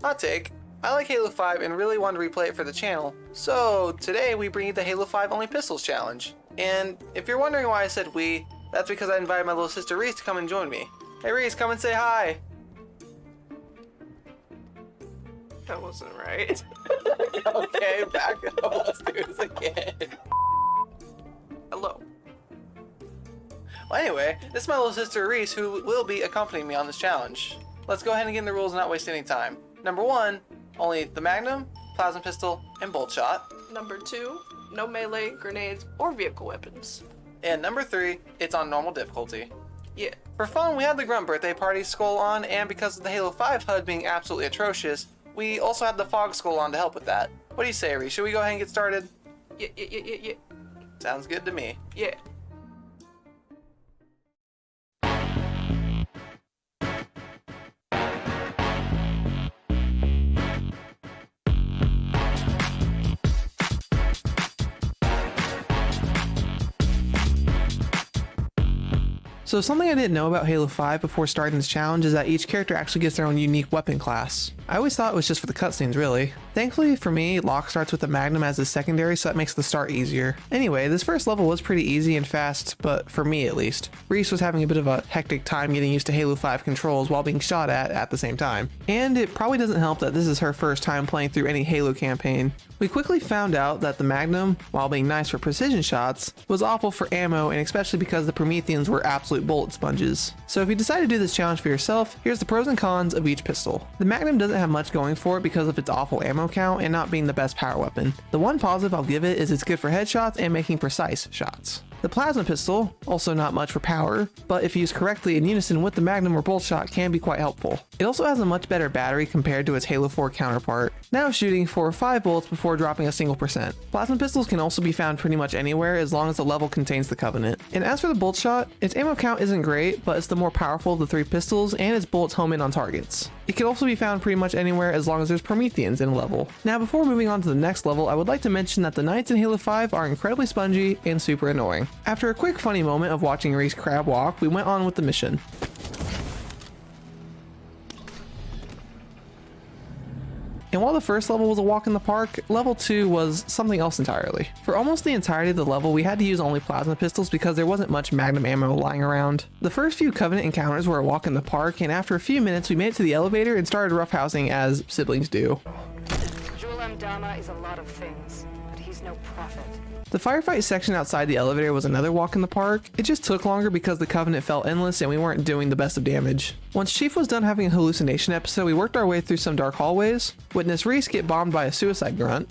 Hot take. I like Halo 5 and really wanted to replay it for the channel, so today we bring you the Halo 5 Only Pistols Challenge. And if you're wondering why I said we, that's because I invited my little sister Reese to come and join me. Hey Reese, come and say hi! That wasn't right. Okay, back up, let's do this again. Hello. Well anyway, this is my little sister Reese who will be accompanying me on this challenge. Let's go ahead and get in the rules and not waste any time. Number 1, only the Magnum, Plasma Pistol, and Bolt Shot. Number 2, no melee, grenades, or vehicle weapons. And number 3, it's on normal difficulty. Yeah. For fun, we had the Grunt birthday party skull on, and because of the Halo 5 HUD being absolutely atrocious, we also had the Fog skull on to help with that. What do you say, Reese? Should we go ahead and get started? Yeah. Sounds good to me. Yeah. So something I didn't know about Halo 5 before starting this challenge is that each character actually gets their own unique weapon class. I always thought it was just for the cutscenes, really. Thankfully for me, Locke starts with the Magnum as his secondary, so that makes the start easier. Anyway, this first level was pretty easy and fast, but for me at least. Reese was having a bit of a hectic time getting used to Halo 5 controls while being shot at the same time. And it probably doesn't help that this is her first time playing through any Halo campaign. We quickly found out that the Magnum, while being nice for precision shots, was awful for ammo, and especially because the Prometheans were absolute bullet sponges. So if you decide to do this challenge for yourself, here's the pros and cons of each pistol. The Magnum doesn't have much going for it because of its awful ammo count and not being the best power weapon. The one positive I'll give it is it's good for headshots and making precise shots. The Plasma Pistol, also not much for power, but if used correctly in unison with the Magnum or Bolt Shot can be quite helpful. It also has a much better battery compared to its Halo 4 counterpart, now shooting for 5 bullets before dropping a single %. Plasma Pistols can also be found pretty much anywhere as long as the level contains the Covenant. And as for the Bolt Shot, its ammo count isn't great, but it's the more powerful of the 3 pistols and its bullets home in on targets. It can also be found pretty much anywhere as long as there's Prometheans in a level. Now before moving on to the next level, I would like to mention that the knights in Halo 5 are incredibly spongy and super annoying. After a quick funny moment of watching Reese crab walk, we went on with the mission. And while the first level was a walk in the park, level 2 was something else entirely. For almost the entirety of the level, we had to use only plasma pistols because there wasn't much Magnum ammo lying around. The first few Covenant encounters were a walk in the park, and after a few minutes we made it to the elevator and started roughhousing as siblings do. Jul Dama is a lot of things, but he's no prophet. The firefight section outside the elevator was another walk in the park. It just took longer because the Covenant felt endless and we weren't doing the best of damage. Once Chief was done having a hallucination episode, we worked our way through some dark hallways, witnessed Reese get bombed by a suicide grunt,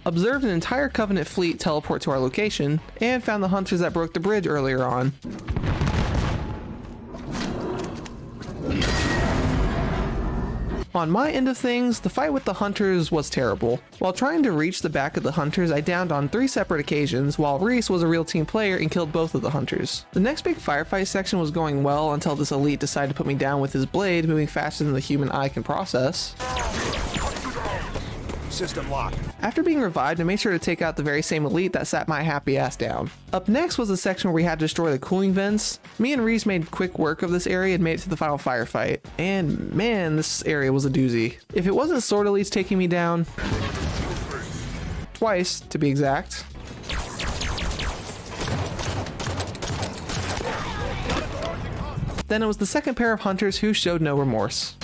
observed an entire Covenant fleet teleport to our location, and found the hunters that broke the bridge earlier on. On my end of things, the fight with the hunters was terrible. While trying to reach the back of the hunters, I downed on 3 separate occasions, while Reese was a real team player and killed both of the hunters. The next big firefight section was going well until this elite decided to put me down with his blade, moving faster than the human eye can process. System locked. After being revived, I made sure to take out the very same elite that sat my happy ass down. Up next was the section where we had to destroy the cooling vents. Me and Reese made quick work of this area and made it to the final firefight. And man, this area was a doozy. If it wasn't sword elites taking me down, twice to be exact, then it was the second pair of hunters who showed no remorse.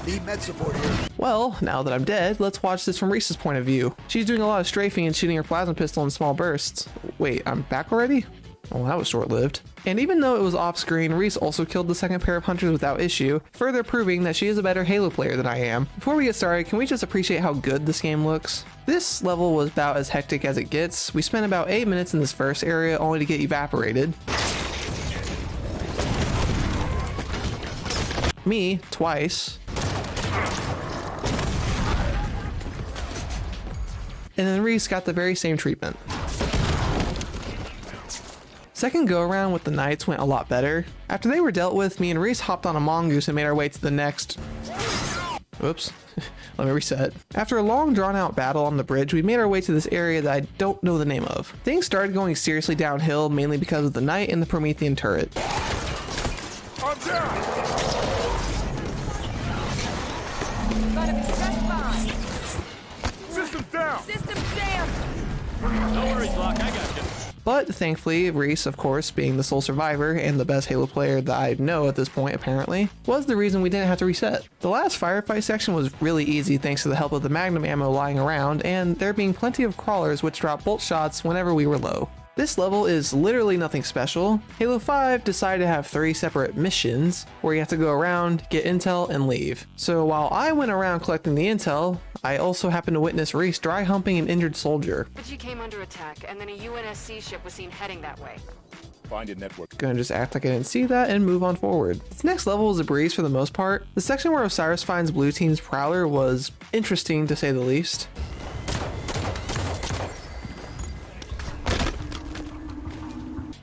Need med support here. Well, now that I'm dead, let's watch this from Reese's point of view. She's doing a lot of strafing and shooting her plasma pistol in small bursts. Wait, I'm back already? Well, that was short-lived. And even though it was off-screen, Reese also killed the second pair of hunters without issue, further proving that she is a better Halo player than I am. Before we get started, can we just appreciate how good this game looks? This level was about as hectic as it gets. We spent about 8 minutes in this first area only to get evaporated. Me, twice. And then Reese got the very same treatment. Second go around with the Knights went a lot better. After they were dealt with, me and Reese hopped on a mongoose and made our way to the next Oops. Let me reset. After a long drawn out battle on the bridge, we made our way to this area that I don't know the name of. Things started going seriously downhill, mainly because of the knight and the Promethean turret. I'm down! System down! System down! No worries, Locke, I got you. But thankfully, Reese, of course, being the sole survivor and the best Halo player that I know at this point apparently, was the reason we didn't have to reset. The last firefight section was really easy thanks to the help of the Magnum ammo lying around and there being plenty of crawlers which drop bolt shots whenever we were low. This level is literally nothing special. Halo 5 decided to have 3 separate missions where you have to go around, get intel, and leave. So while I went around collecting the intel, I also happened to witness Reese dry humping an injured soldier. But you came under attack, and then a UNSC ship was seen heading that way. Find your network. Gonna just act like I didn't see that and move on forward. This next level was a breeze for the most part. The section where Osiris finds Blue Team's Prowler was interesting to say the least.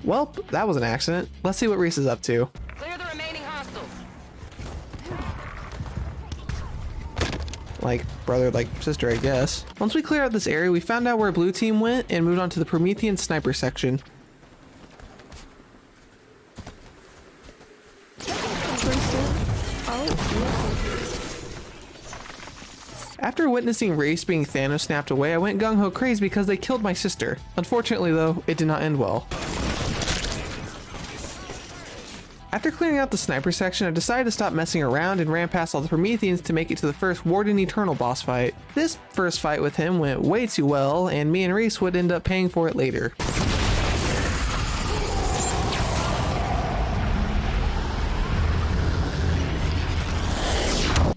Well, that was an accident. Let's see what Reese is up to. Clear the remaining hostiles. Like brother, like sister, I guess. Once we clear out this area, we found out where Blue Team went and moved on to the Promethean sniper section. After witnessing Reese being Thanos snapped away, I went gung-ho crazy because they killed my sister. Unfortunately though, it did not end well. After clearing out the sniper section, I decided to stop messing around and ran past all the Prometheans to make it to the first Warden Eternal boss fight. This first fight with him went way too well, and me and Reese would end up paying for it later.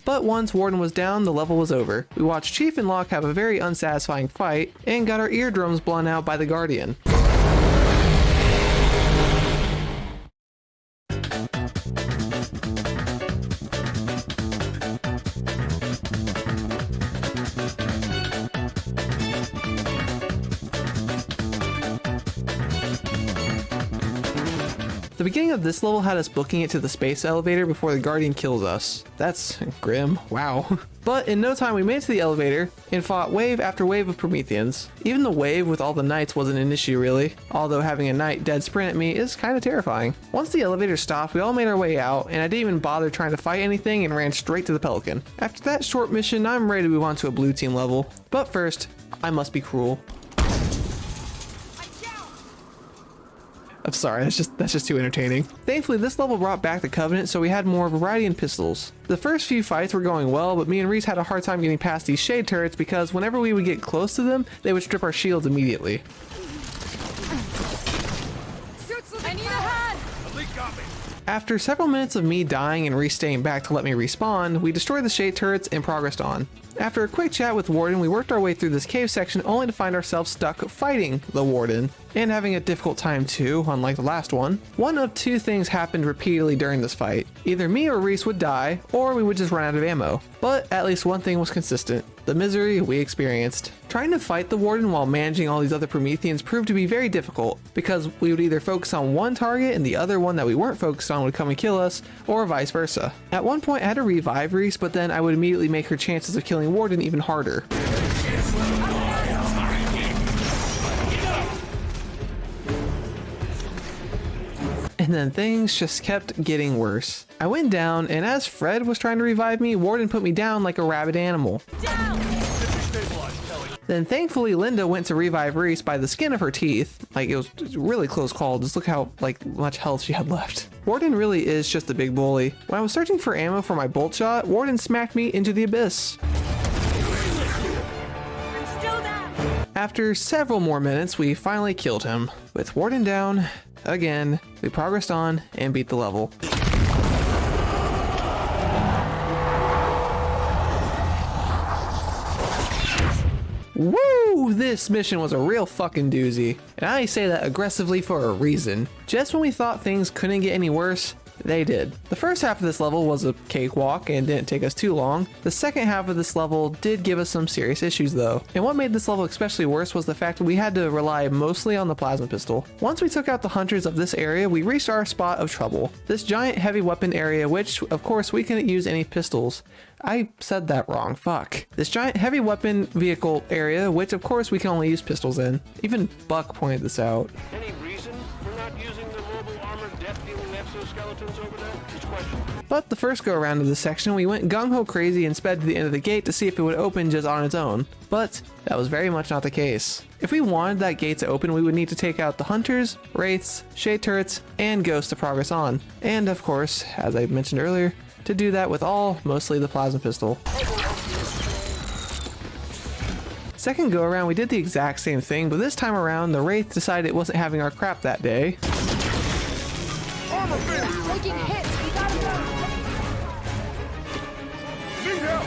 But once Warden was down, the level was over. We watched Chief and Locke have a very unsatisfying fight, and got our eardrums blown out by the Guardian. The beginning of this level had us booking it to the space elevator before the Guardian kills us. That's grim, wow. But in no time we made it to the elevator and fought wave after wave of Prometheans. Even the wave with all the knights wasn't an issue really, although having a knight dead sprint at me is kind of terrifying. Once the elevator stopped, we all made our way out and I didn't even bother trying to fight anything and ran straight to the Pelican. After that short mission, I'm ready to move on to a Blue Team level. But first, I must be cruel. I'm sorry, that's just too entertaining. Thankfully, this level brought back the Covenant, so we had more variety in pistols. The first few fights were going well, but me and Reese had a hard time getting past these shade turrets because whenever we would get close to them, they would strip our shields immediately. I need a hand! After several minutes of me dying and Reese staying back to let me respawn, we destroyed the shade turrets and progressed on. After a quick chat with Warden, we worked our way through this cave section only to find ourselves stuck fighting the Warden, and having a difficult time too, unlike the last one. One of two things happened repeatedly during this fight. Either me or Reese would die, or we would just run out of ammo. But at least one thing was consistent: the misery we experienced. Trying to fight the Warden while managing all these other Prometheans proved to be very difficult, because we would either focus on one target and the other one that we weren't focused on would come and kill us, or vice versa. At one point I had to revive Reese, but then I would immediately make her chances of killing Warden even harder. And then things just kept getting worse. I went down, and as Fred was trying to revive me, Warden put me down like a rabid animal. Then thankfully Linda went to revive Reese by the skin of her teeth. Like, it was a really close call. Just look how much health she had left. Warden really is just a big bully. When I was searching for ammo for my bolt shot, Warden smacked me into the abyss. After several more minutes, we finally killed him. With Warden down, again, we progressed on and beat the level. Woo! This mission was a real fucking doozy. And I say that aggressively for a reason. Just when we thought things couldn't get any worse, They did. The first half of this level was a cakewalk and didn't take us too long. The second half of this level did give us some serious issues though. And what made this level especially worse was the fact that we had to rely mostly on the plasma pistol. Once we took out the hunters of this area, we reached our spot of trouble. This giant heavy weapon area, which of course we couldn't use any pistols. I said that wrong, fuck. This giant heavy weapon vehicle area, which of course we can only use pistols in. Even Buck pointed this out. Any reason for not using the mobile armored death-dealing exoskeletons over there? It's question. But the first go around of this section, we went gung-ho crazy and sped to the end of the gate to see if it would open just on its own. But that was very much not the case. If we wanted that gate to open, we would need to take out the hunters, wraiths, shade turrets, and ghosts to progress on. And of course, as I mentioned earlier, to do that with mostly the plasma pistol. Second go around, we did the exact same thing, but this time around, the wraith decided it wasn't having our crap that day. Taking hits. We gotta go. Need help!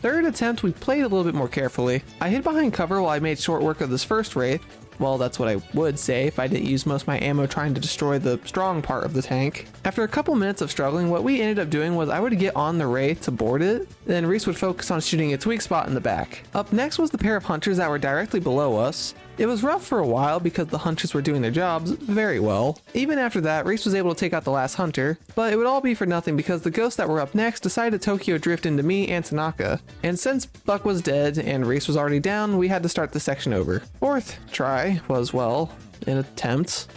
Third attempt, we played a little bit more carefully. I hid behind cover while I made short work of this first wraith. Well, that's what I would say if I didn't use most of my ammo trying to destroy the strong part of the tank. After a couple minutes of struggling, what we ended up doing was I would get on the wraith to board it, then Reese would focus on shooting its weak spot in the back. Up next was the pair of hunters that were directly below us. It was rough for a while because the hunters were doing their jobs very well. Even after that, Reese was able to take out the last hunter, but it would all be for nothing because the ghosts that were up next decided to Tokyo drift into me and Tanaka. And since Buck was dead and Reese was already down, we had to start the section over. Fourth try was, well, an attempt.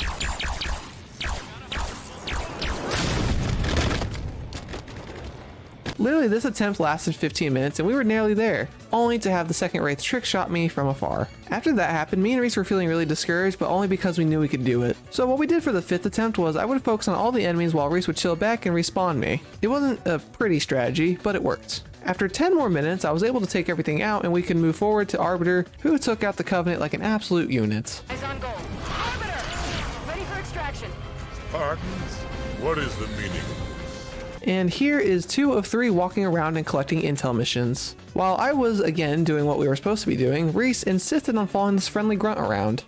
Literally, this attempt lasted 15 minutes and we were nearly there, only to have the second wraith trick shot me from afar. After that happened, me and Reese were feeling really discouraged, but only because we knew we could do it. So what we did for the fifth attempt was I would focus on all the enemies while Reese would chill back and respawn me. It wasn't a pretty strategy, but it worked. After 10 more minutes, I was able to take everything out and we could move forward to Arbiter, who took out the Covenant like an absolute unit. Eyes on goal. Arbiter! Ready for extraction. Pardons? What is the meaning? And here is 2 of 3 walking around and collecting intel missions. While I was again doing what we were supposed to be doing, Reese insisted on following this friendly grunt around.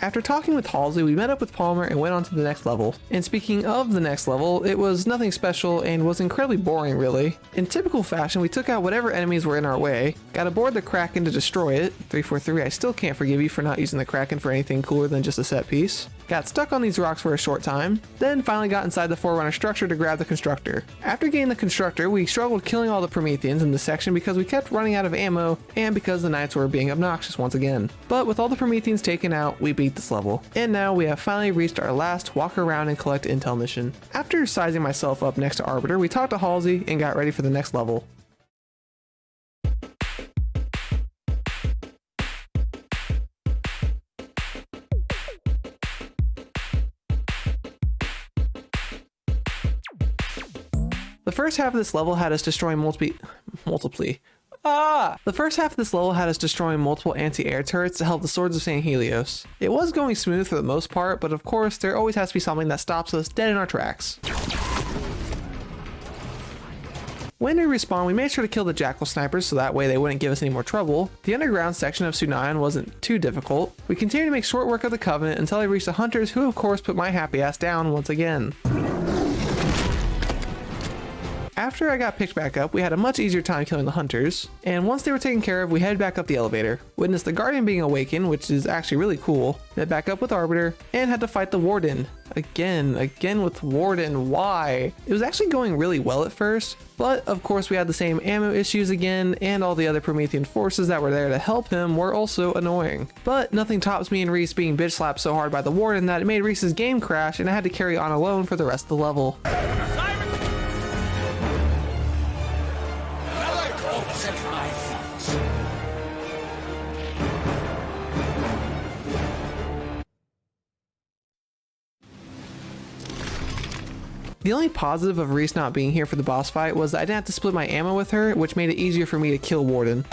After talking with Halsey, we met up with Palmer and went on to the next level. And speaking of the next level, it was nothing special and was incredibly boring really. In typical fashion, we took out whatever enemies were in our way, got aboard the Kraken to destroy it. 343, I still can't forgive you for not using the Kraken for anything cooler than just a set piece. Got stuck on these rocks for a short time, then finally got inside the Forerunner structure to grab the Constructor. After getting the Constructor, we struggled killing all the Prometheans in this section because we kept running out of ammo and because the Knights were being obnoxious once again. But with all the Prometheans taken out, we beat this level. And now we have finally reached our last walk around and collect intel mission. After sizing myself up next to Arbiter, we talked to Halsey and got ready for the next level. The first half of this level had us destroying multiple anti-air turrets to help the Swords of St. Helios. It was going smooth for the most part, but of course there always has to be something that stops us dead in our tracks. When we respawned, we made sure to kill the Jackal snipers so that way they wouldn't give us any more trouble. The underground section of Sunayan wasn't too difficult. We continued to make short work of the Covenant until I reached the Hunters, who of course put my happy ass down once again. After I got picked back up, we had a much easier time killing the Hunters, and once they were taken care of, we headed back up the elevator, witnessed the Guardian being awakened, which is actually really cool, met back up with Arbiter, and had to fight the Warden. Again with Warden, why? It was actually going really well at first, but of course we had the same ammo issues again, and all the other Promethean forces that were there to help him were also annoying. But nothing tops me and Reese being bitch slapped so hard by the Warden that it made Reese's game crash, and I had to carry on alone for the rest of the level. The only positive of Reese not being here for the boss fight was that I didn't have to split my ammo with her, which made it easier for me to kill Warden.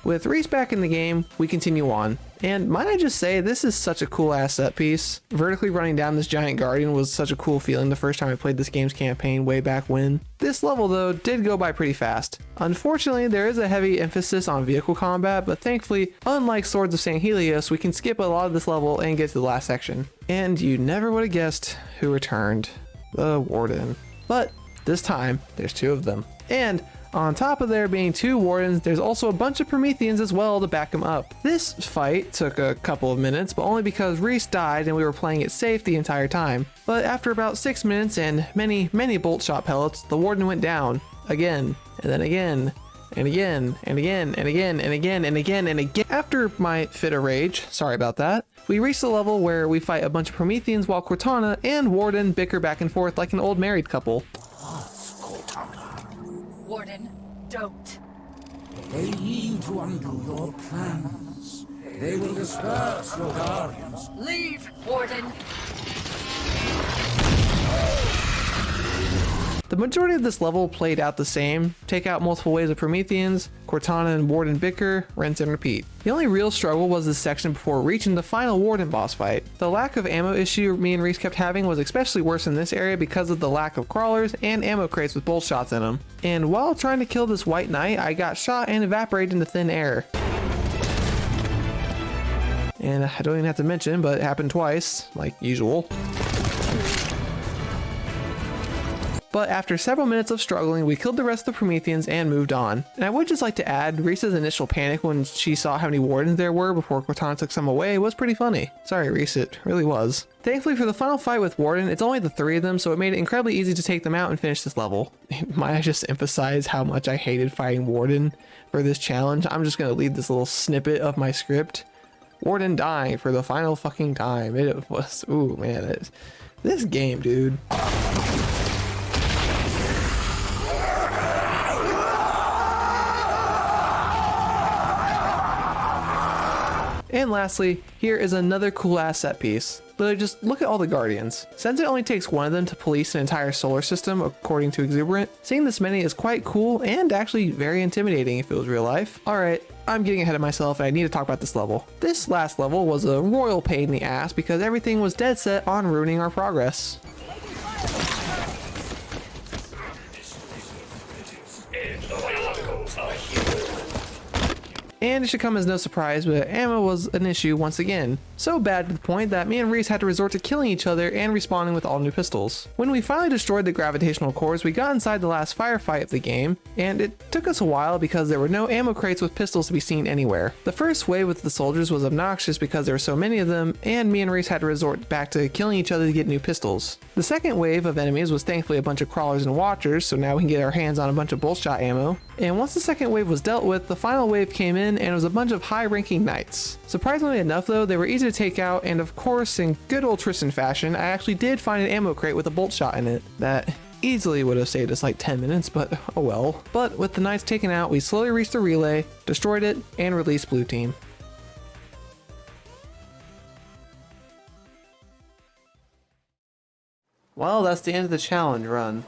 With Reese back in the game, we continue on. And might I just say, this is such a cool ass set piece. Vertically running down this giant guardian was such a cool feeling the first time I played this game's campaign way back when. This level though did go by pretty fast. Unfortunately, there is a heavy emphasis on vehicle combat, but thankfully, unlike Swords of St. Helios, we can skip a lot of this level and get to the last section. And you never would have guessed who returned. The Warden. But this time, there's two of them. And on top of there being two Wardens, there's also a bunch of Prometheans as well to back them up. This fight took a couple of minutes, but only because Reese died and we were playing it safe the entire time. But after about 6 minutes and many bolt shot pellets, the Warden went down. Again, and then again, and again, and again, and again, and again, and again, and again. After my fit of rage, sorry about that, we reached the level where we fight a bunch of Prometheans while Cortana and Warden bicker back and forth like an old married couple. Warden, don't. They mean to undo your plans. They will disperse your guardians. Leave, Warden. The majority of this level played out the same. Take out multiple waves of Prometheans, Cortana and Warden bicker, rinse and repeat. The only real struggle was this section before reaching the final Warden boss fight. The lack of ammo issue me and Reese kept having was especially worse in this area because of the lack of crawlers and ammo crates with bolt shots in them. And while trying to kill this White Knight, I got shot and evaporated into thin air. And I don't even have to mention, but it happened twice, like usual. But after several minutes of struggling, we killed the rest of the Prometheans and moved on. And I would just like to add, Reese's initial panic when she saw how many Wardens there were before Cortana took some away was pretty funny. Sorry Reese, it really was. Thankfully for the final fight with Warden, it's only the three of them, so it made it incredibly easy to take them out and finish this level. Might I just emphasize how much I hated fighting Warden for this challenge? I'm just gonna leave this little snippet of my script. Warden dying for the final fucking time. It was, ooh man, this game, dude. And lastly, here is another cool ass set piece. Literally just look at all the Guardians. Since it only takes one of them to police an entire solar system according to Exuberant, seeing this many is quite cool and actually very intimidating if it was real life. Alright, I'm getting ahead of myself and I need to talk about this level. This last level was a royal pain in the ass because everything was dead set on ruining our progress. And it should come as no surprise, but ammo was an issue once again. So bad to the point that me and Reese had to resort to killing each other and respawning with all new pistols. When we finally destroyed the gravitational cores, we got inside the last firefight of the game, and it took us a while because there were no ammo crates with pistols to be seen anywhere. The first wave with the soldiers was obnoxious because there were so many of them, and me and Reese had to resort back to killing each other to get new pistols. The second wave of enemies was thankfully a bunch of crawlers and watchers, so now we can get our hands on a bunch of bull shot ammo. And once the second wave was dealt with, the final wave came in and it was a bunch of high-ranking knights. Surprisingly enough though, they were easy to take out, and of course, in good old Tristan fashion, I actually did find an ammo crate with a bolt shot in it. That easily would have saved us like 10 minutes, but oh well. But with the knights taken out, we slowly reached the relay, destroyed it, and released Blue Team. Well, that's the end of the challenge run.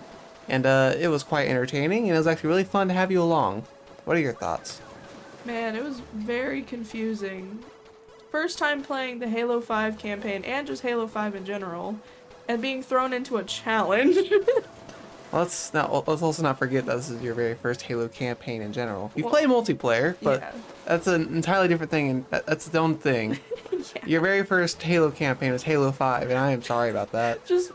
And it was quite entertaining, and it was actually really fun to have you along. What are your thoughts? Man, it was very confusing. First time playing the Halo 5 campaign and just Halo 5 in general, and being thrown into a challenge. Let's also not forget that this is your very first Halo campaign in general. You play multiplayer, but yeah. That's an entirely different thing, and that's its own thing. Yeah. Your very first Halo campaign was Halo 5, and I am sorry about that. Just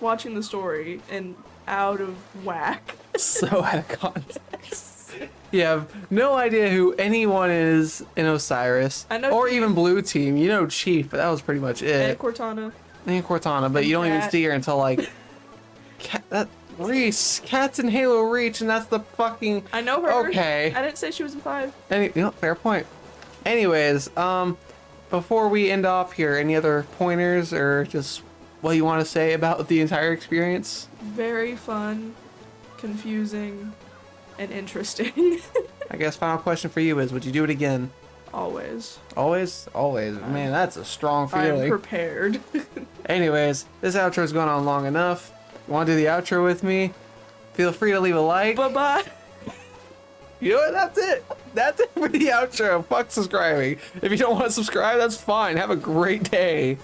watching the story and out of whack. So out of context. You have no idea who anyone is in Osiris, I know or Chief. even Blue Team. You know Chief, but that was pretty much it. And Cortana. And Cortana, but And you don't even Cat. see her until like Reese. Cat's in Halo Reach, and that's the fucking. I know her. Okay. I didn't say she was in 5. Fair point. Anyways, before we end off here, any other pointers or just what you want to say about the entire experience? Very fun, confusing, and interesting. I guess final question for you is, would you do it again? Always. Always? Always. Man, that's a strong I'm feeling. prepared. Anyways, this outro's gone on long enough. Want to do the outro with me? Feel free to leave a like. Bye-bye. You know what? That's it. That's it for the outro. Fuck subscribing. If you don't want to subscribe, that's fine. Have a great day.